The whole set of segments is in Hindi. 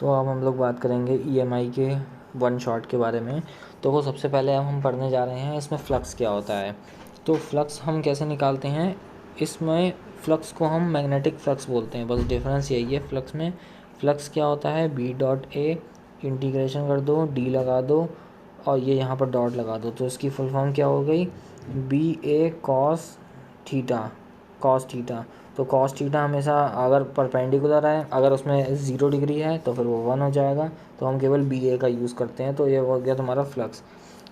तो अब हम लोग बात करेंगे ईएमआई के वन शॉट के बारे में। तो वो सबसे पहले अब हम पढ़ने जा रहे हैं इसमें फ़्लक्स क्या होता है। तो फ्लक्स हम कैसे निकालते हैं, इसमें फ़्लक्स को हम मैग्नेटिक फ़्लक्स बोलते हैं, बस डिफरेंस यही है फ्लक्स में। फ़्लक्स क्या होता है, बी डॉट ए इंटीग्रेशन कर दो, डी लगा दो और ये यहाँ पर डॉट लगा दो, तो इसकी फुल फॉर्म क्या हो गई, बी ए कॉस थीटा, कॉस थीटा। तो कॉस थीटा हमेशा अगर परपेंडिकुलर है, अगर उसमें 0 डिग्री है तो फिर वो 1 हो जाएगा, तो हम केवल बी ए का यूज़ करते हैं। तो ये हो गया तुम्हारा फ्लक्स।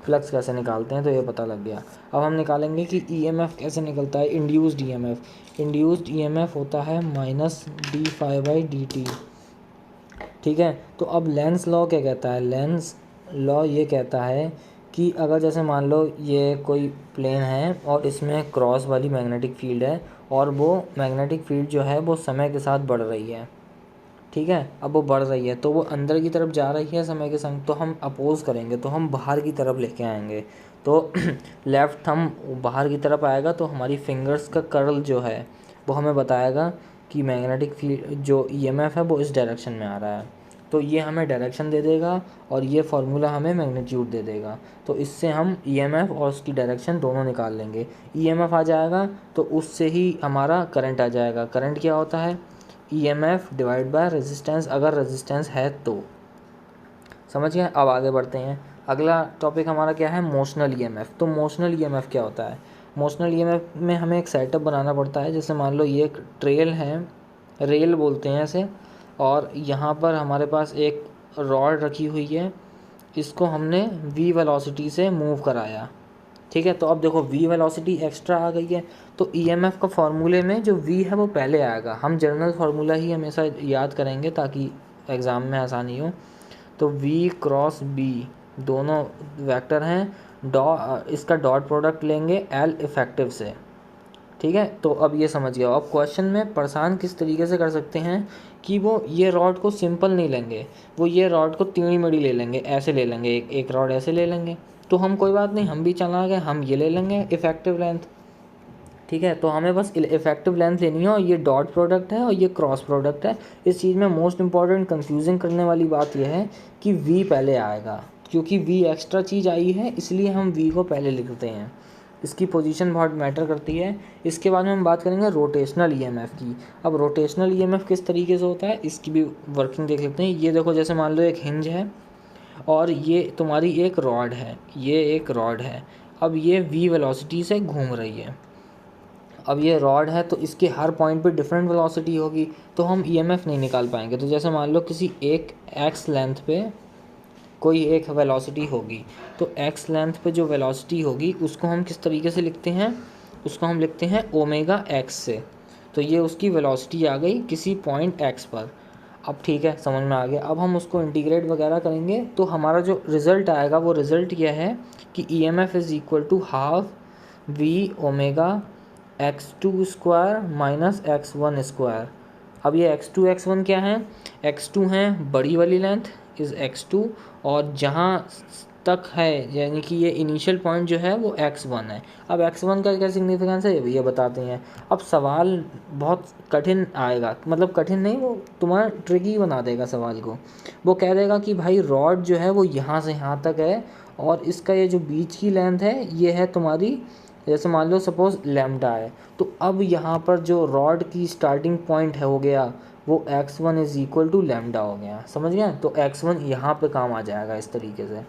फ्लक्स कैसे निकालते हैं तो ये पता लग गया। अब हम निकालेंगे कि ईएमएफ कैसे निकलता है, इंड्यूस्ड ईएमएफ। इंड्यूस्ड ईएमएफ होता है minus D phi by D T, ठीक है। तो अब लेंस लॉ क्या कहता है, लेंस लॉ ये कहता है कि अगर जैसे मान लो ये कोई प्लेन है और इसमें क्रॉस वाली मैग्नेटिक फील्ड है और वो मैग्नेटिक फील्ड जो है वो समय के साथ बढ़ रही है, ठीक है। अब वो बढ़ रही है तो वो अंदर की तरफ जा रही है समय के संग, तो हम अपोज करेंगे तो हम बाहर की तरफ लेके आएंगे। तो लेफ़्ट थंब बाहर की तरफ आएगा तो हमारी फिंगर्स का कर्ल जो है वो हमें बताएगा कि मैग्नेटिक फील्ड जो ईएमएफ है वो इस डायरेक्शन में आ रहा है। तो ये हमें डायरेक्शन दे देगा और ये फार्मूला हमें मैग्नीट्यूड दे देगा। तो इससे हम ईएमएफ और उसकी डायरेक्शन दोनों निकाल लेंगे। ईएमएफ आ जाएगा तो उससे ही हमारा करंट आ जाएगा। करंट क्या होता है, ईएमएफ डिवाइड बाय रेजिस्टेंस, अगर रेजिस्टेंस है तो। समझ गए। अब आगे बढ़ते हैं। अगला टॉपिक हमारा क्या है, मोशनल ईएमएफ। तो मोशनल ईएमएफ क्या होता है, मोशनल ईएमएफ में हमें एक सेटअप बनाना पड़ता है। जैसे मान लो ये एक ट्रेल है, रेल बोलते हैं इसे, और यहाँ पर हमारे पास एक रॉड रखी हुई है, इसको हमने v वेलोसिटी से मूव कराया, ठीक है। तो अब देखो v वेलोसिटी एक्स्ट्रा आ गई है, तो ईएमएफ का फॉर्मूले में जो v है वो पहले आएगा। हम जनरल फार्मूला ही हमेशा याद करेंगे ताकि एग्ज़ाम में आसानी हो। तो v क्रॉस b दोनों वेक्टर हैं, इसका डॉट प्रोडक्ट लेंगे l इफेक्टिव से, ठीक है। तो अब ये समझ गया। अब क्वेश्चन में परेशान किस तरीके से कर सकते हैं कि वो ये रॉड को सिंपल नहीं लेंगे, वो ये रॉड को टेढ़ी मेढ़ी ले लेंगे, ऐसे ले लेंगे, एक रॉड ऐसे ले लेंगे। तो हम कोई बात नहीं, हम भी चला गए, हम ये ले लेंगे इफेक्टिव लेंथ, ठीक है। तो हमें बस इफेक्टिव लेंथ लेनी है और ये डॉट प्रोडक्ट है और ये क्रॉस प्रोडक्ट है। इस चीज़ में मोस्ट इंपॉर्टेंट कंफ्यूजिंग करने वाली बात यह है कि v पहले आएगा, क्योंकि v एक्स्ट्रा चीज़ आई है इसलिए हम v को पहले लिखते हैं। इसकी पोजीशन बहुत मैटर करती है। इसके बाद में हम बात करेंगे रोटेशनल ईएमएफ की। अब रोटेशनल ईएमएफ किस तरीके से होता है इसकी भी वर्किंग देख लेते हैं। ये देखो, जैसे मान लो एक हिंज है और ये तुम्हारी एक रॉड है, ये एक रॉड है। अब ये v वेलोसिटी से घूम रही है। अब ये रॉड है तो इसके हर पॉइंट पे डिफरेंट वेलोसिटी होगी, तो हम ईएमएफ नहीं निकाल पाएंगे। तो जैसे मान लो किसी एक एक्स लेंथ पे कोई एक वेलोसिटी होगी, तो एक्स लेंथ पे जो वेलोसिटी होगी उसको हम किस तरीके से लिखते हैं, उसको हम लिखते हैं ओमेगा एक्स से। तो ये उसकी वेलोसिटी आ गई किसी पॉइंट एक्स पर। अब ठीक है, समझ में आ गया। अब हम उसको इंटीग्रेट वगैरह करेंगे तो हमारा जो रिज़ल्ट आएगा वो रिज़ल्ट यह है कि EMF is equal to half V omega x2 square minus x1 square. अब ये x1 क्या है, x2 है बड़ी वाली लेंथ इज़ x2, और जहाँ तक है यानी कि ये इनिशियल पॉइंट जो है वो x1 है। अब x1 का क्या सिग्निफिकेंस है ये भैया बताते हैं। अब सवाल बहुत कठिन आएगा, मतलब कठिन नहीं, वो तुम्हारा ट्रिकी बना देगा सवाल को। वो कह देगा कि भाई रॉड जो है वो यहाँ से यहाँ तक है और इसका ये जो बीच की लेंथ है ये है तुम्हारी, जैसे मान लो सपोज लैम्डा है, तो अब यहाँ पर जो रॉड की स्टार्टिंग पॉइंट है हो गया वो x1 is equal to lambda हो गया, समझ गए। तो x1 यहाँ पे काम आ जाएगा इस तरीके से।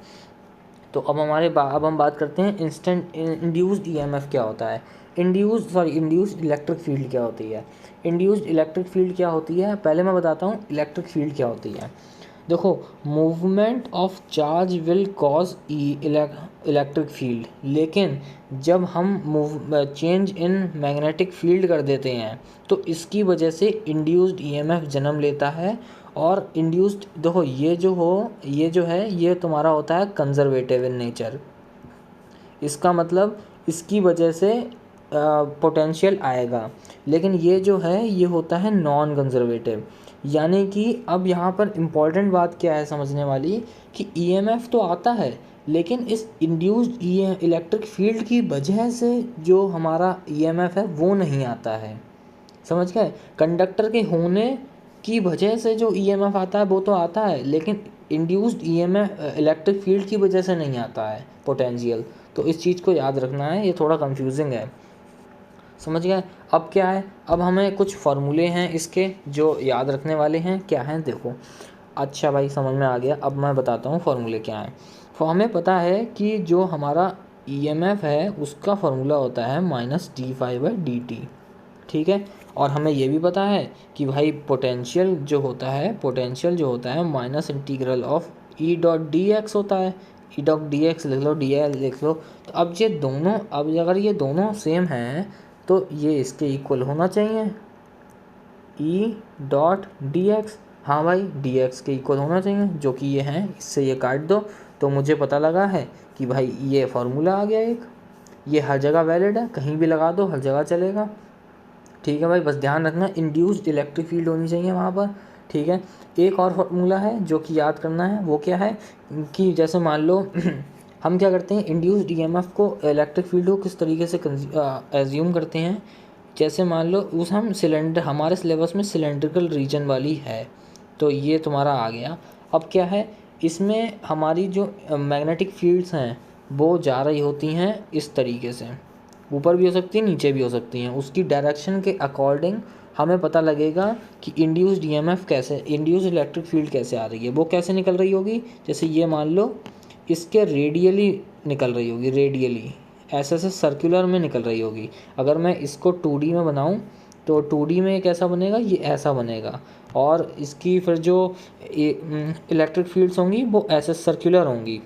तो अब अब हम बात करते हैं इंस्टेंट इंड्यूस्ड ईएमएफ क्या होता है। इंड्यूस्ड इलेक्ट्रिक फील्ड क्या होती है। इंड्यूस्ड इलेक्ट्रिक फील्ड क्या होती है, पहले मैं बताता हूँ इलेक्ट्रिक फील्ड क्या होती है। देखो, movement of charge will cause electric field, लेकिन जब हम चेंज इन मैग्नेटिक फील्ड कर देते हैं तो इसकी वजह से इंड्यूस्ड ईएमएफ जन्म लेता है। और इंड्यूस्ड देखो ये जो है ये तुम्हारा होता है कंजर्वेटिव इन नेचर। इसका मतलब इसकी वजह से पोटेंशियल आएगा, लेकिन ये जो है ये होता है नॉन कंजर्वेटिव। यानी कि अब यहाँ पर इम्पॉर्टेंट बात क्या है समझने वाली, कि ईएमएफ तो आता है लेकिन इस इंड्यूस्ड इलेक्ट्रिक फील्ड की वजह से जो हमारा ईएमएफ है वो नहीं आता है, समझ गए। कंडक्टर के होने की वजह से जो ईएमएफ आता है वो तो आता है, लेकिन इंड्यूस्ड ईएमएफ इलेक्ट्रिक फील्ड की वजह से नहीं आता है पोटेंशियल। तो इस चीज़ को याद रखना है, ये थोड़ा कंफ्यूजिंग है, समझ गए। अब क्या है, अब हमें कुछ फार्मूले हैं इसके जो याद रखने वाले हैं। क्या हैं देखो, अच्छा भाई समझ में आ गया। अब मैं बताता हूँ फार्मूले क्या हैं। तो हमें पता है कि जो हमारा ईएमएफ है उसका फार्मूला होता है -d∅dt, ठीक है। और हमें ये भी पता है कि भाई पोटेंशियल जो होता है minus integral of E dot D x होता है। ई डॉट डी एक्स लिख लो, डी एल लिख लो। तो अब अगर ये दोनों सेम हैं तो ये इसके इक्वल होना चाहिए, ई डॉट डी एक्स। हाँ भाई, डी एक्स के इक्वल होना चाहिए, जो कि ये हैं। इससे ये काट दो तो मुझे पता लगा है कि भाई ये फार्मूला आ गया एक। ये हर जगह वैलिड है, कहीं भी लगा दो हर जगह चलेगा, ठीक है भाई। बस ध्यान रखना इंड्यूस्ड इलेक्ट्रिक फील्ड होनी चाहिए वहाँ पर, ठीक है। एक और फार्मूला है जो कि याद करना है, वो क्या है कि जैसे मान लो हम क्या करते हैं, इंड्यूस्ड ईएमएफ को इलेक्ट्रिक फील्ड को किस तरीके से एज्यूम करते हैं। जैसे मान लो उस हम सिलेंडर, हमारे सिलेबस में सिलेंड्रिकल रीजन वाली है, तो ये तुम्हारा आ गया। अब क्या है, इसमें हमारी जो मैग्नेटिक फील्ड्स हैं वो जा रही होती हैं इस तरीके से, ऊपर भी हो सकती है नीचे भी हो सकती हैं। उसकी डायरेक्शन के अकॉर्डिंग हमें पता लगेगा कि इंड्यूस्ड ईएमएफ कैसे, इंड्यूस्ड इलेक्ट्रिक फील्ड कैसे आ रही है, वो कैसे निकल रही होगी। जैसे ये मान लो इसके रेडियली निकल रही होगी, रेडियली ऐसे सर्कुलर में निकल रही होगी। अगर मैं इसको 2D में बनाऊं तो 2D में कैसा बनेगा, ये ऐसा बनेगा। और इसकी फिर जो इलेक्ट्रिक फील्ड्स होंगी वो ऐसे सर्कुलर होंगी।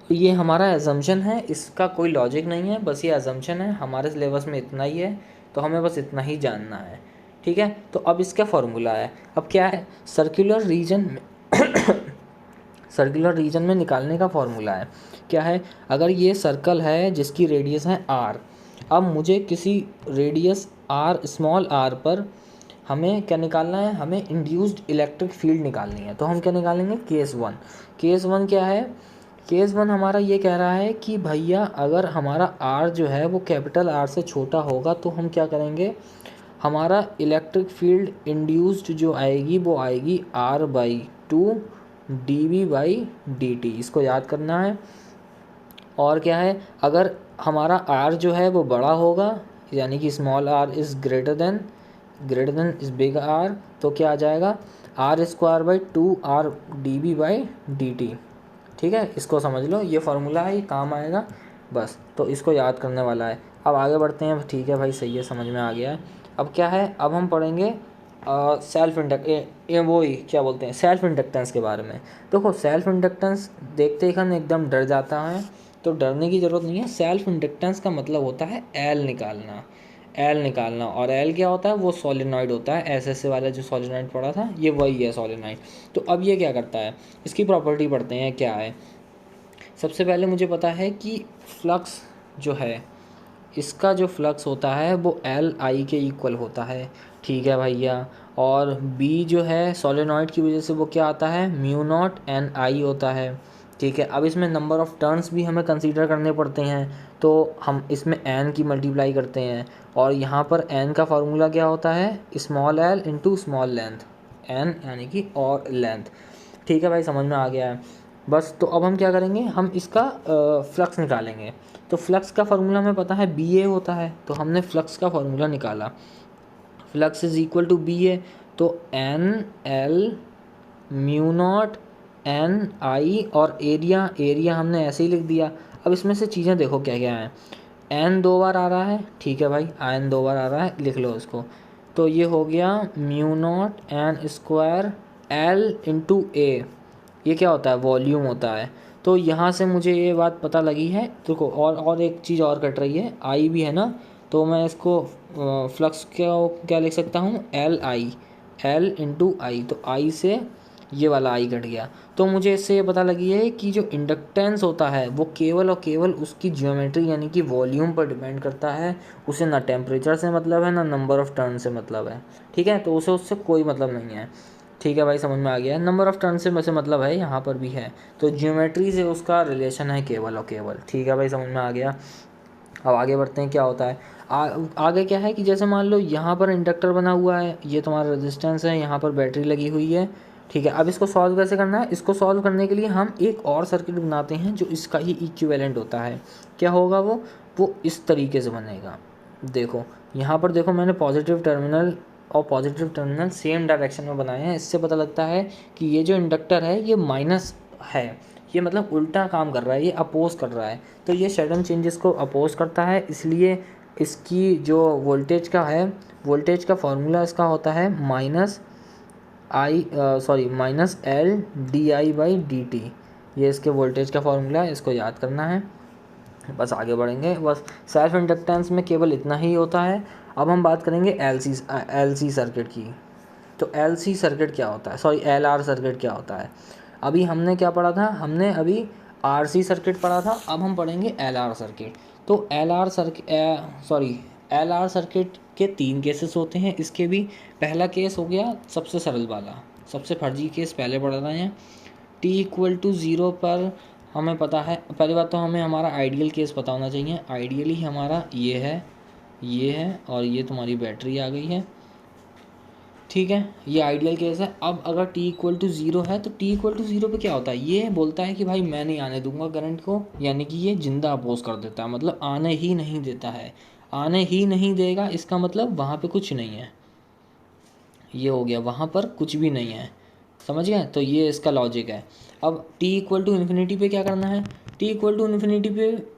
तो ये हमारा एजम्पशन है, इसका कोई लॉजिक नहीं है, बस ये एजम्पशन है। हमारे सिलेबस में इतना ही है, तो हमें बस इतना ही जानना है, ठीक है। तो अब इसका फॉर्मूला है, अब क्या है, सर्कुलर रीजन में सर्कुलर रीजन में निकालने का फॉर्मूला है। क्या है, अगर ये सर्कल है जिसकी रेडियस है r, अब मुझे किसी रेडियस r, स्मॉल r पर हमें क्या निकालना है, हमें इंड्यूस्ड इलेक्ट्रिक फील्ड निकालनी है। तो हम क्या निकालेंगे, केस वन क्या है, केस वन हमारा ये कह रहा है कि भैया अगर हमारा r जो है वो कैपिटल R से छोटा होगा तो हम क्या करेंगे, हमारा इलेक्ट्रिक फील्ड इंड्यूस्ड जो आएगी वो आएगी R/2 dV/dt, इसको याद करना है। और क्या है, अगर हमारा r जो है वो बड़ा होगा, यानी कि small r is greater than इस बिग R, तो क्या आ जाएगा, R²/2 R dV/dt, ठीक है। इसको समझ लो, ये फार्मूला है, ये काम आएगा बस। तो इसको याद करने वाला है। अब आगे बढ़ते हैं, ठीक है भाई, सही है, समझ में आ गया है। अब क्या है, अब हम पढ़ेंगे सेल्फ इंडक्टेंस के बारे में। देखो सेल्फ इंडक्टेंस देखते ही हम एकदम डर जाता है, तो डरने की ज़रूरत नहीं है। सेल्फ इंडक्टेंस का मतलब होता है एल निकालना। और एल क्या होता है, वो सोलेनॉइड होता है। एसएसए वाला जो सोलेनॉइड पढ़ा था ये वही है सोलेनॉइड। तो अब ये क्या करता है, इसकी प्रॉपर्टी पढ़ते हैं क्या है। सबसे पहले मुझे पता है कि फ्लक्स जो है, इसका जो फ्लक्स होता है वो Li के इक्वल होता है, ठीक है भैया। और B जो है सोलेनॉइड की वजह से वो क्या आता है, μ0Ni होता है, ठीक है। अब इसमें नंबर ऑफ़ टर्न्स भी हमें कंसीडर करने पड़ते हैं, तो हम इसमें n की मल्टीप्लाई करते हैं। और यहाँ पर n का फार्मूला क्या होता है, small l into small length, n यानी कि और लेंथ, ठीक है भाई, समझ में आ गया है बस। तो अब हम क्या करेंगे, हम इसका फ्लक्स निकालेंगे। तो फ्लक्स का फार्मूला हमें पता है BA होता है, तो हमने फ्लक्स का फार्मूला निकाला, flux is equal to BA। तो NL μ0Ni, और एरिया हमने ऐसे ही लिख दिया। अब इसमें से चीज़ें देखो क्या क्या हैं, n 2 बार आ रहा है, ठीक है भाई, n 2 बार आ रहा है, लिख लो इसको। तो ये हो गया μ0N² L इंटू A, ये क्या होता है, वॉल्यूम होता है। तो यहाँ से मुझे ये बात पता लगी है। देखो और एक चीज़ और कट रही है, आई भी है ना, तो मैं इसको फ्लक्स क्या लिख सकता हूँ, L इंटू आई। तो आई से ये वाला आई कट गया। तो मुझे इससे ये पता लगी है कि जो इंडक्टेंस होता है वो केवल और केवल उसकी ज्योमेट्री यानी कि वॉल्यूम पर डिपेंड करता है। उसे ना टेम्परेचर से मतलब है, ना नंबर ऑफ़ टर्न से मतलब है, ठीक है। तो उसे उससे कोई मतलब नहीं है, ठीक है भाई, समझ में आ गया है। नंबर ऑफ़ टर्न से वैसे मतलब है, यहाँ पर भी है, तो ज्योमेट्री से उसका रिलेशन है केवल और केवल, ठीक है भाई, समझ में आ गया। अब आगे बढ़ते हैं, क्या होता है आगे क्या है कि जैसे मान लो यहाँ पर इंडक्टर बना हुआ है, ये तुम्हारा रेजिस्टेंस है, यहाँ पर बैटरी लगी हुई है, ठीक है। अब इसको सॉल्व कैसे करना है, इसको सॉल्व करने के लिए हम एक और सर्किट बनाते हैं जो इसका ही इक्विवेलेंट होता है। क्या होगा वो इस तरीके से बनेगा। देखो यहाँ पर देखो, मैंने पॉजिटिव टर्मिनल और पॉजिटिव टर्मिनल सेम डायरेक्शन में बनाए हैं। इससे पता लगता है कि ये जो इंडक्टर है ये माइनस है, ये मतलब उल्टा काम कर रहा है, ये अपोज कर रहा है। तो ये सडन चेंजेस को अपोज करता है, इसलिए इसकी जो वोल्टेज का है, वोल्टेज का फॉर्मूला इसका होता है minus L D I by D T. ये इसके वोल्टेज का फॉर्मूला है, इसको याद करना है। बस आगे बढ़ेंगे, बस सेल्फ इंडक्टेंस में केवल इतना ही होता है। अब हम बात करेंगे एलसी सर्किट की। तो एलसी सर्किट क्या होता है, एलआर सर्किट क्या होता है। अभी हमने क्या पढ़ा था, हमने अभी आरसी सर्किट पढ़ा था, अब हम पढ़ेंगे एलआर सर्किट। तो एलआर सर्किट के 3 केसेस होते हैं। इसके भी पहला केस हो गया सबसे सरल वाला, सबसे फर्जी केस पहले पढ़ रहे हैं। t=0 पर हमें पता है, पहली बात तो हमें हमारा आइडियल केस पता होना चाहिए। आइडियली हमारा ये है और ये तुम्हारी बैटरी आ गई है, ठीक है, ये आइडियल केस है। अब अगर t=0 है तो t=0 पे क्या होता है, ये बोलता है कि भाई मैं नहीं आने दूंगा करंट को, यानी कि ये जिंदा अपोज कर देता है, मतलब आने ही नहीं देता है। आने ही नहीं देगा इसका मतलब वहाँ पे कुछ नहीं है, ये हो गया, वहाँ पर कुछ भी नहीं है, समझ गए। तो ये इसका लॉजिक है। अब t=इन्फिनिटी पे क्या करना है, t=इन्फिनिटी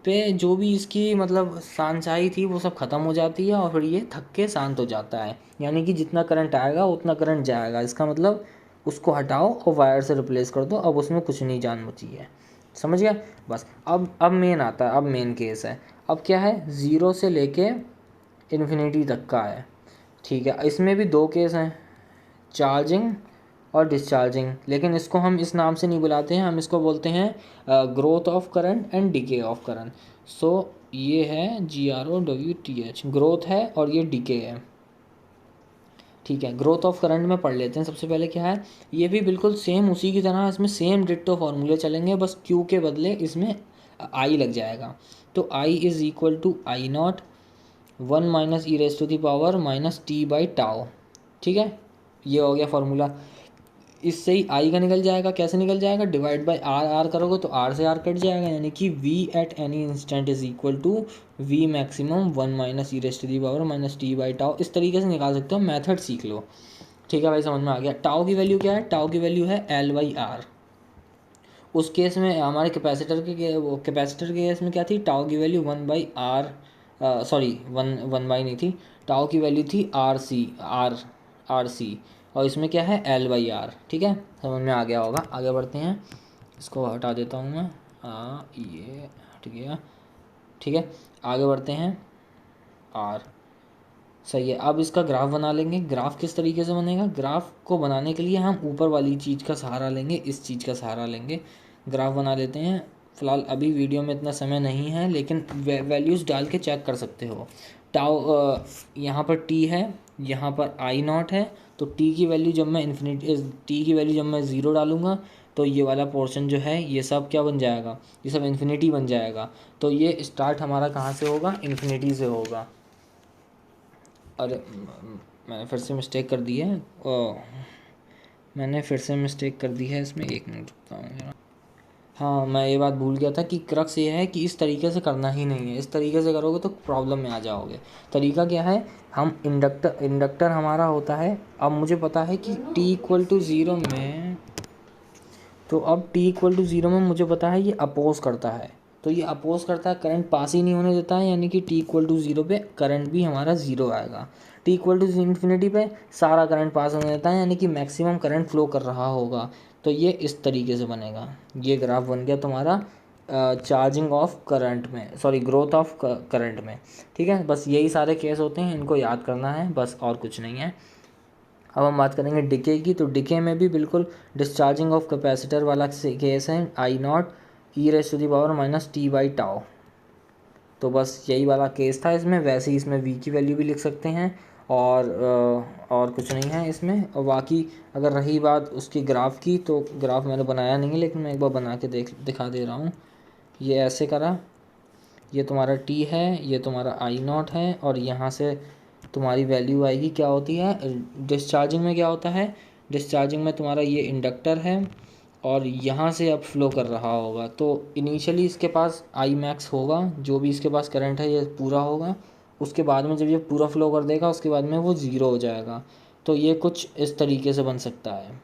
पे जो भी इसकी मतलब शानचाई थी वो सब ख़त्म हो जाती है और फिर ये थक के शांत हो जाता है। यानी कि जितना करंट आएगा उतना करंट जाएगा, इसका मतलब उसको हटाओ और वायर से रिप्लेस कर दो, अब उसमें कुछ नहीं जान बची है, समझ गया। बस अब मेन आता है, अब मेन केस है। अब क्या है, 0 से लेके इन्फिनिटी तक का है, ठीक है। इसमें भी 2 केस हैं, चार्जिंग और डिस्चार्जिंग, लेकिन इसको हम इस नाम से नहीं बुलाते हैं, हम इसको बोलते हैं growth of current and decay of current. So ये है GROWTH, ग्रोथ है और ये डिके है, ठीक है। ग्रोथ ऑफ करंट में पढ़ लेते हैं सबसे पहले क्या है। ये भी बिल्कुल सेम उसी की तरह, इसमें सेम डिट्टो फार्मूले चलेंगे, बस Q के बदले इसमें I लग जाएगा। तो I=I0 1 - e⁻⁻t/τ, ठीक है। ये हो गया फार्मूला। इससे ही आई का निकल जाएगा, कैसे निकल जाएगा, डिवाइड बाय आर करोगे तो आर से आर कट जाएगा, यानी कि v at any instant is equal to v maximum 1 - e⁻⁻t/τ। इस तरीके से निकाल सकते हो, मेथड सीख लो, ठीक है भाई, समझ में आ गया। टाउ की वैल्यू क्या है, टाउ की वैल्यू है L/R। उस केस में हमारे कैपेसिटर के केस में क्या थी, टाउ की वैल्यू 1/R, वन बाई नहीं थी, टाउ की वैल्यू थी आर सी, और इसमें क्या है L/R, ठीक है, समझ में आ गया होगा। आगे बढ़ते हैं, इसको हटा देता हूँ मैं, ये हट गया, ठीक है। आगे बढ़ते हैं, R सही है। अब इसका ग्राफ बना लेंगे। ग्राफ किस तरीके से बनेगा, ग्राफ को बनाने के लिए हम ऊपर वाली चीज़ का सहारा लेंगे, इस चीज़ का सहारा लेंगे। ग्राफ बना लेते हैं, फ़िलहाल अभी वीडियो में इतना समय नहीं है, लेकिन वैल्यूज़ डाल के चेक कर सकते हो। टाउ यहाँ पर t है, यहाँ पर I0 है, तो t की वैल्यू जब मैं t की वैल्यू जब मैं 0 डालूँगा तो ये वाला पोर्शन जो है ये सब क्या बन जाएगा, ये सब इन्फिनिटी बन जाएगा। तो ये स्टार्ट हमारा कहाँ से होगा, इन्फिनिटी से होगा। अरे मैंने फिर से मिस्टेक कर दी है, इसमें, 1 मिनट रुकता हूँ जरा। हाँ, मैं ये बात भूल गया था कि क्रक्स ये है कि इस तरीके से करना ही नहीं है, इस तरीके से करोगे तो प्रॉब्लम में आ जाओगे। तरीका क्या है, हम इंडक्टर हमारा होता है। अब मुझे पता है कि t=0 में, तो अब t=0 में मुझे पता है ये अपोज करता है, तो ये अपोज करता है, करंट पास ही नहीं होने देता है, यानी कि t=0 पे करंट भी हमारा 0 आएगा। t=इन्फिनिटी पे सारा करंट पास होने देता है, यानी कि मैक्सिमम करंट फ्लो कर रहा होगा। तो ये इस तरीके से बनेगा, ये ग्राफ बन गया तुम्हारा चार्जिंग ऑफ करंट में, ग्रोथ ऑफ करंट में, ठीक है। बस यही सारे केस होते हैं, इनको याद करना है बस, और कुछ नहीं है। अब हम बात करेंगे डिके की। तो डिके में भी बिल्कुल डिस्चार्जिंग ऑफ कैपेसिटर वाला केस है, I0 e⁻⁻t/τ। तो बस यही वाला केस था इसमें। वैसे ही इसमें v की वैल्यू भी लिख सकते हैं, और कुछ नहीं है इसमें। और बाकी अगर रही बात उसकी ग्राफ की, तो ग्राफ मैंने बनाया नहीं है, लेकिन मैं एक बार बना के दिखा दे रहा हूँ। ये ऐसे करा, ये तुम्हारा टी है, ये तुम्हारा आई नॉट है, और यहाँ से तुम्हारी वैल्यू आएगी क्या होती है डिस्चार्जिंग में। क्या होता है डिस्चार्जिंग में तुम्हारा ये इंडक्टर है और यहाँ से अब फ्लो कर रहा होगा, तो इनिशियली इसके पास आई मैक्स होगा, जो भी इसके पास करंट है ये पूरा होगा। उसके बाद में जब ये पूरा फ्लो कर देगा उसके बाद में वो ज़ीरो हो जाएगा। तो ये कुछ इस तरीके से बन सकता है,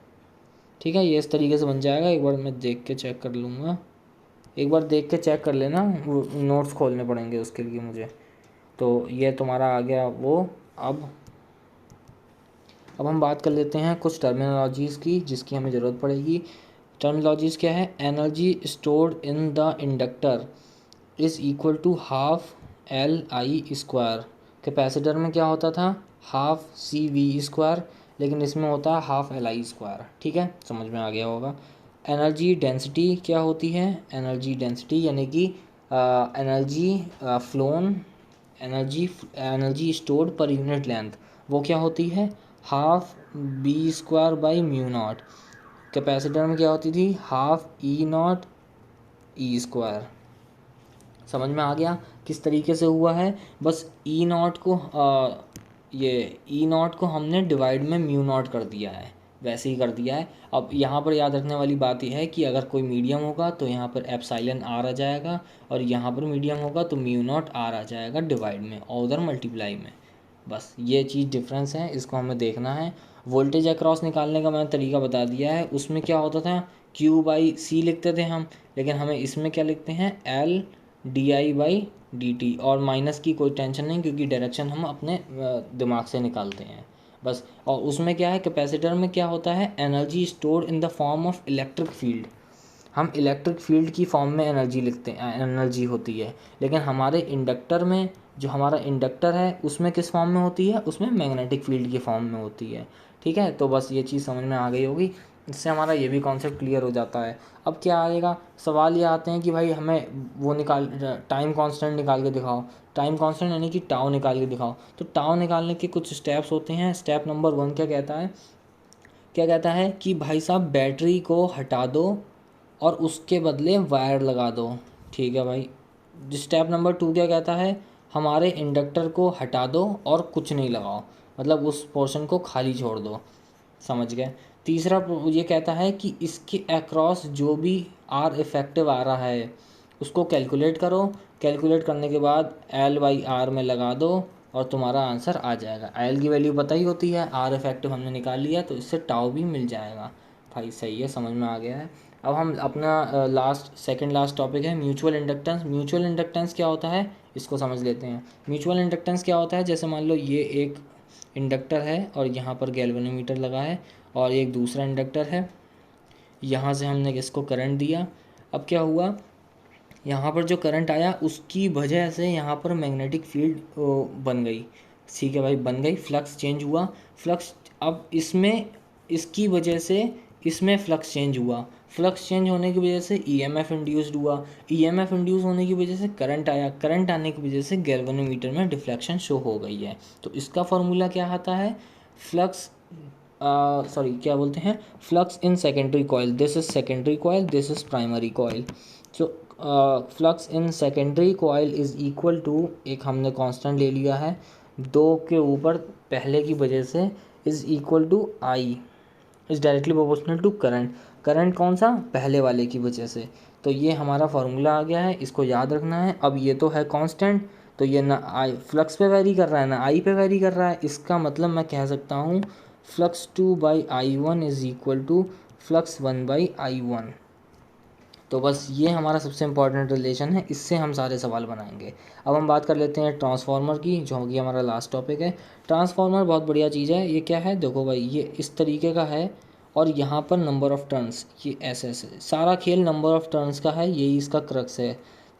ठीक है, ये इस तरीके से बन जाएगा। एक बार मैं देख के चेक कर लूँगा, एक बार देख के चेक कर लेना, वो नोट्स खोलने पड़ेंगे उसके लिए मुझे। तो ये तुम्हारा आ गया वो। अब हम बात कर लेते हैं कुछ टर्मिनोलॉजीज़ की जिसकी हमें ज़रूरत पड़ेगी। टर्मिनोलॉजीज़ क्या है, energy stored in the inductor is equal to half L I square. Capacitor में क्या होता था, हाफ सी वी स्क्वायर, लेकिन इसमें होता है हाफ एल आई स्क्वायर, ठीक है, समझ में आ गया होगा। एनर्जी डेंसिटी क्या होती है, एनर्जी डेंसिटी यानी कि energy flown, energy stored per unit length, वो क्या होती है, half B square by mu naught. Capacitor में क्या होती थी, half E naught E square. समझ में आ गया किस तरीके से हुआ है। बस ई नॉट को ये ई नॉट को हमने डिवाइड में म्यू नॉट कर दिया है, वैसे ही कर दिया है। अब यहाँ पर याद रखने वाली बात यह है कि अगर कोई मीडियम होगा तो यहाँ पर एप्सिलॉन आर आ जाएगा, और यहाँ पर मीडियम होगा तो म्यू नॉट आर आ जाएगा डिवाइड में और उधर मल्टीप्लाई में। बस ये चीज़ डिफरेंस है, इसको हमें देखना है। वोल्टेज अक्रॉस निकालने का मैंने तरीका बता दिया है। उसमें क्या होता था, क्यू बाई सी लिखते थे हम, लेकिन हमें इसमें क्या लिखते हैं, L D I by D T, और माइनस की कोई टेंशन नहीं क्योंकि डायरेक्शन हम अपने दिमाग से निकालते हैं बस। और उसमें क्या है, कैपेसिटर में क्या होता है, energy stored in the form of electric field. हम इलेक्ट्रिक फील्ड की फॉर्म में एनर्जी लिखते हैं, एनर्जी होती है। लेकिन हमारे इंडक्टर में, जो हमारा इंडक्टर है उसमें किस फॉर्म में होती है, उसमें मैग्नेटिक फील्ड की फॉर्म में होती है, ठीक है। तो बस ये चीज़ समझ में आ गई होगी, इससे हमारा ये भी कॉन्सेप्ट क्लियर हो जाता है। अब क्या आएगा, सवाल ये आते हैं कि भाई हमें वो निकाल, टाइम कांस्टेंट निकाल के दिखाओ। टाइम कांस्टेंट यानी कि टाउ निकाल के दिखाओ। तो टाउ निकालने के कुछ स्टेप्स होते हैं। स्टेप नंबर 1 क्या कहता है, क्या कहता है कि भाई साहब बैटरी को हटा दो और उसके बदले वायर लगा दो, ठीक है भाई। स्टेप नंबर 2 क्या कहता है, हमारे इंडक्टर को हटा दो और कुछ नहीं लगाओ, मतलब उस पोर्शन को खाली छोड़ दो, समझ गए। तीसरा ये कहता है कि इसके अक्रॉस जो भी आर इफेक्टिव आ रहा है उसको कैलकुलेट करो। कैलकुलेट करने के बाद एल बाई आर में लगा दो और तुम्हारा आंसर आ जाएगा। एल की वैल्यू पता ही होती है, आर इफेक्टिव हमने निकाल लिया तो इससे टाउ भी मिल जाएगा। भाई सही है, समझ में आ गया है। अब हम अपना सेकंड लास्ट टॉपिक है म्यूचुअल इंडक्टेंस। म्यूचुअल इंडक्टेंस क्या होता है इसको समझ लेते हैं। म्यूचुअल इंडक्टेंस क्या होता है, जैसे मान लो ये एक इंडक्टर है और यहाँ पर गैल्वेनोमीटर लगा है, और एक दूसरा इंडक्टर है, यहाँ से हमने इसको करंट दिया। अब क्या हुआ, यहाँ पर जो करंट आया उसकी वजह से यहाँ पर मैग्नेटिक फील्ड बन गई, ठीक है भाई, बन गई। फ्लक्स चेंज हुआ, फ्लक्स अब इसमें इसकी वजह से इसमें फ्लक्स चेंज हुआ। फ्लक्स चेंज होने की वजह से ईएमएफ इंड्यूस्ड हुआ। ईएमएफ इंड्यूस होने की वजह से करंट आया। करंट आने की वजह से गैल्वेनोमीटर में डिफ्लेक्शन शो हो गई है। तो इसका फॉर्मूला क्या आता है, फ्लक्स क्या बोलते हैं, flux in secondary coil, this is secondary coil, this is primary coil. So flux in secondary coil is equal to, एक हमने कांस्टेंट ले लिया है 2 के ऊपर पहले की वजह से, is equal to I, is directly proportional to current. Current कौन सा, पहले वाले की वजह से। तो ये हमारा फार्मूला आ गया है, इसको याद रखना है। अब ये तो है कांस्टेंट, तो ये ना आई फ्लक्स पे वैरी कर रहा है ना आई पे वैरी कर रहा है। इसका मतलब मैं कह सकता हूँ flux 2 by I one is equal to flux 1 by I one. तो बस ये हमारा सबसे इम्पॉर्टेंट रिलेशन है, इससे हम सारे सवाल बनाएंगे। अब हम बात कर लेते हैं ट्रांसफार्मर की, जो कि हमारा लास्ट टॉपिक है। ट्रांसफार्मर बहुत बढ़िया चीज़ है। ये क्या है, देखो भाई, ये इस तरीके का है और यहाँ पर नंबर ऑफ़ टर्न्स, ये ऐसे सारा खेल नंबर ऑफ़ टर्न्स का है, यही इसका क्रक्स है।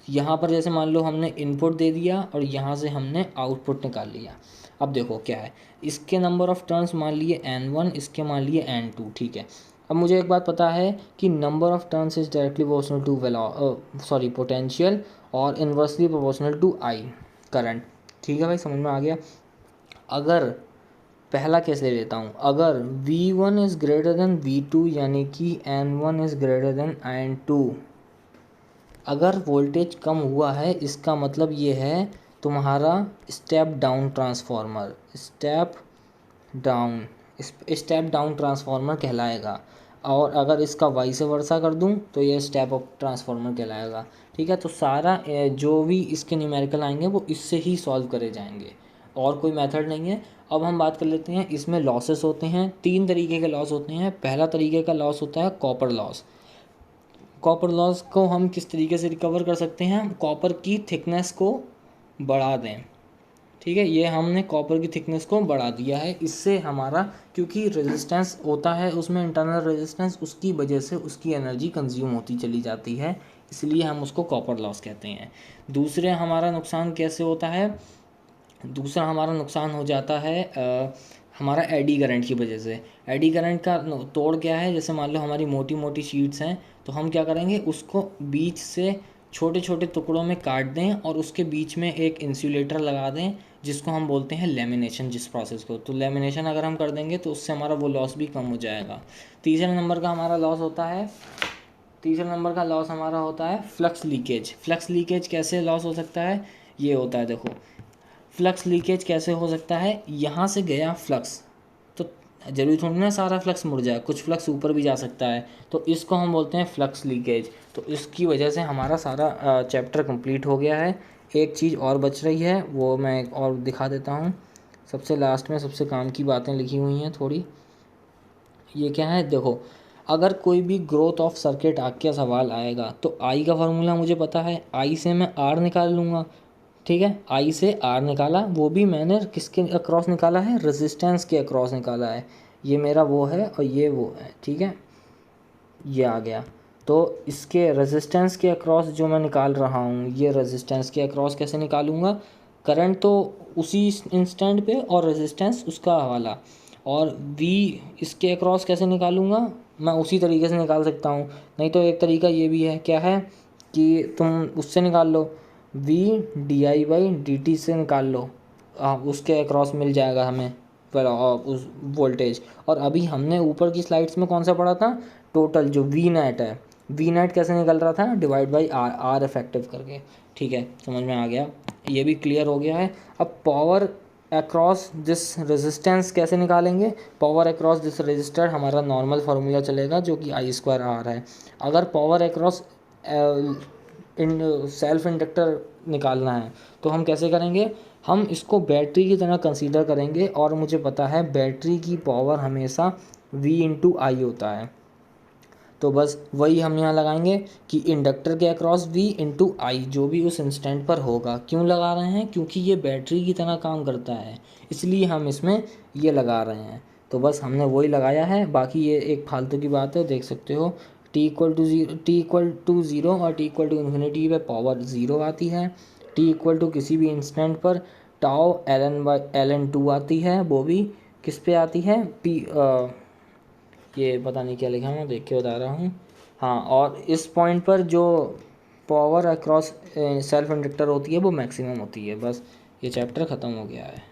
यहाँ पर जैसे मान लो हमने इनपुट दे दिया और यहाँ से हमने आउटपुट निकाल लिया। अब देखो क्या है, इसके नंबर ऑफ़ टर्न्स मान लिए n1, इसके मान लिए n2, ठीक है। अब मुझे एक बात पता है कि number of turns is directly proportional to potential और inversely proportional to I current, ठीक है भाई, समझ में आ गया। अगर पहला केस ले लेता हूँ, अगर V1 is greater than V2 यानी कि N1 is greater than N2, अगर वोल्टेज कम हुआ है इसका मतलब ये है तुम्हारा step down transformer, step down transformer कहलाएगा। और अगर इसका वाइस वर्सा कर दूं तो ये स्टेप अप ट्रांसफार्मर कहलाएगा। ठीक है, तो सारा जो भी इसके न्यूमेरिकल आएंगे वो इससे ही सॉल्व करे जाएंगे, और कोई मेथड नहीं है। अब हम बात कर लेते हैं, इसमें लॉसेस होते हैं, 3 तरीके के लॉस होते हैं। पहला तरीके का लॉस होता है कॉपर लॉस। कॉपर लॉस को हम किस तरीके से रिकवर कर सकते हैं, कॉपर की थिकनेस को बढ़ा दें। ठीक है, ये हमने कॉपर की थिकनेस को बढ़ा दिया है, इससे हमारा, क्योंकि रेजिस्टेंस होता है उसमें इंटरनल रेजिस्टेंस, उसकी वजह से उसकी एनर्जी कंज्यूम होती चली जाती है, इसलिए हम उसको कॉपर लॉस कहते हैं। दूसरा हमारा नुकसान कैसे होता है, दूसरा हमारा नुकसान हो जाता है हमारा एडी करंट की वजह से। एडी करंट का तोड़ क्या है, जैसे मान लो हमारी मोटी मोटी शीट्स हैं, तो हम क्या करेंगे, उसको बीच से छोटे छोटे टुकड़ों में काट दें और उसके बीच में एक इंसुलेटर लगा दें, जिसको हम बोलते हैं लेमिनेशन, जिस प्रोसेस को। तो लेमिनेशन अगर हम कर देंगे तो उससे हमारा वो लॉस भी कम हो जाएगा। तीसरे नंबर का हमारा लॉस होता है, फ्लक्स लीकेज। फ्लक्स लीकेज कैसे लॉस हो सकता है, ये होता है, देखो फ्लक्स लीकेज कैसे हो सकता है, यहाँ से गया फ्लक्स, तो जरूरी थोड़ी ना सारा फ्लक्स मुड़ जाए, कुछ फ्लक्स ऊपर भी जा सकता है, तो इसको हम बोलते हैं फ्लक्स लीकेज। तो इसकी वजह से हमारा सारा चैप्टर कंप्लीट हो गया है। एक चीज़ और बच रही है, वो मैं और दिखा देता हूँ। सबसे लास्ट में सबसे काम की बातें लिखी हुई हैं थोड़ी, ये क्या है, देखो अगर कोई भी ग्रोथ ऑफ सर्किट का सवाल आएगा तो आई का फार्मूला मुझे पता है, आई से मैं आर निकाल लूँगा। ठीक है, आई से आर निकाला, वो भी मैंने किसके अक्रॉस निकाला है, रेजिस्टेंस के अक्रॉस निकाला है। ये मेरा वो है और ये वो है, ठीक है, ये आ गया। तो इसके रेजिस्टेंस के अक्रॉस जो मैं निकाल रहा हूँ, ये रेजिस्टेंस के अक्रॉस कैसे निकालूंगा, करंट तो उसी इंस्टेंट पे और रेजिस्टेंस उसका हवाला, और वी इसके अक्रॉस कैसे निकालूंगा, मैं उसी तरीके से निकाल सकता हूँ। नहीं तो एक तरीका ये भी है, क्या है कि तुम उससे निकाल लो, V D I by D T से निकाल लो, उसके अक्रॉस मिल जाएगा हमें उस वोल्टेज। और अभी हमने ऊपर की स्लाइड्स में कौन सा पढ़ा था, टोटल जो वी नेट है, वी नेट कैसे निकल रहा था, divide by R, R effective करके। ठीक है, समझ में आ गया, ये भी क्लियर हो गया है। अब पावर अक्रॉस दिस रेजिस्टेंस कैसे निकालेंगे, पावर अक्रॉस दिस रजिस्टर हमारा नॉर्मल फार्मूला चलेगा जो कि आई स्क्वायर आर है। अगर power across in self inductor निकालना है तो हम कैसे करेंगे, हम इसको बैटरी की तरह कंसीडर करेंगे, और मुझे पता है बैटरी की पावर हमेशा V इंटू आई होता है। तो बस वही हम यहाँ लगाएंगे कि इंडक्टर के अक्रॉस V इंटू आई, जो भी उस इंस्टेंट पर होगा। क्यों लगा रहे हैं, क्योंकि ये बैटरी की तरह काम करता है, इसलिए हम इसमें ये लगा रहे हैं। तो बस हमने वही लगाया है, बाकी ये एक फालतू की बात है, देख सकते हो t इक्वल टू ज़ीरो और t इक्वल टू इन्फिनिटी पे पावर ज़ीरो आती है। t इक्वल टू किसी भी इंस्टेंट पर टाउ ln2 आती है, वो भी किस पे आती है, ये पता नहीं क्या लिखा है, मैं देख के बता रहा हूँ। हाँ, और इस पॉइंट पर जो पावर अक्रॉस सेल्फ इंडक्टर होती है वो मैक्सिमम होती है। बस ये चैप्टर ख़त्म हो गया है।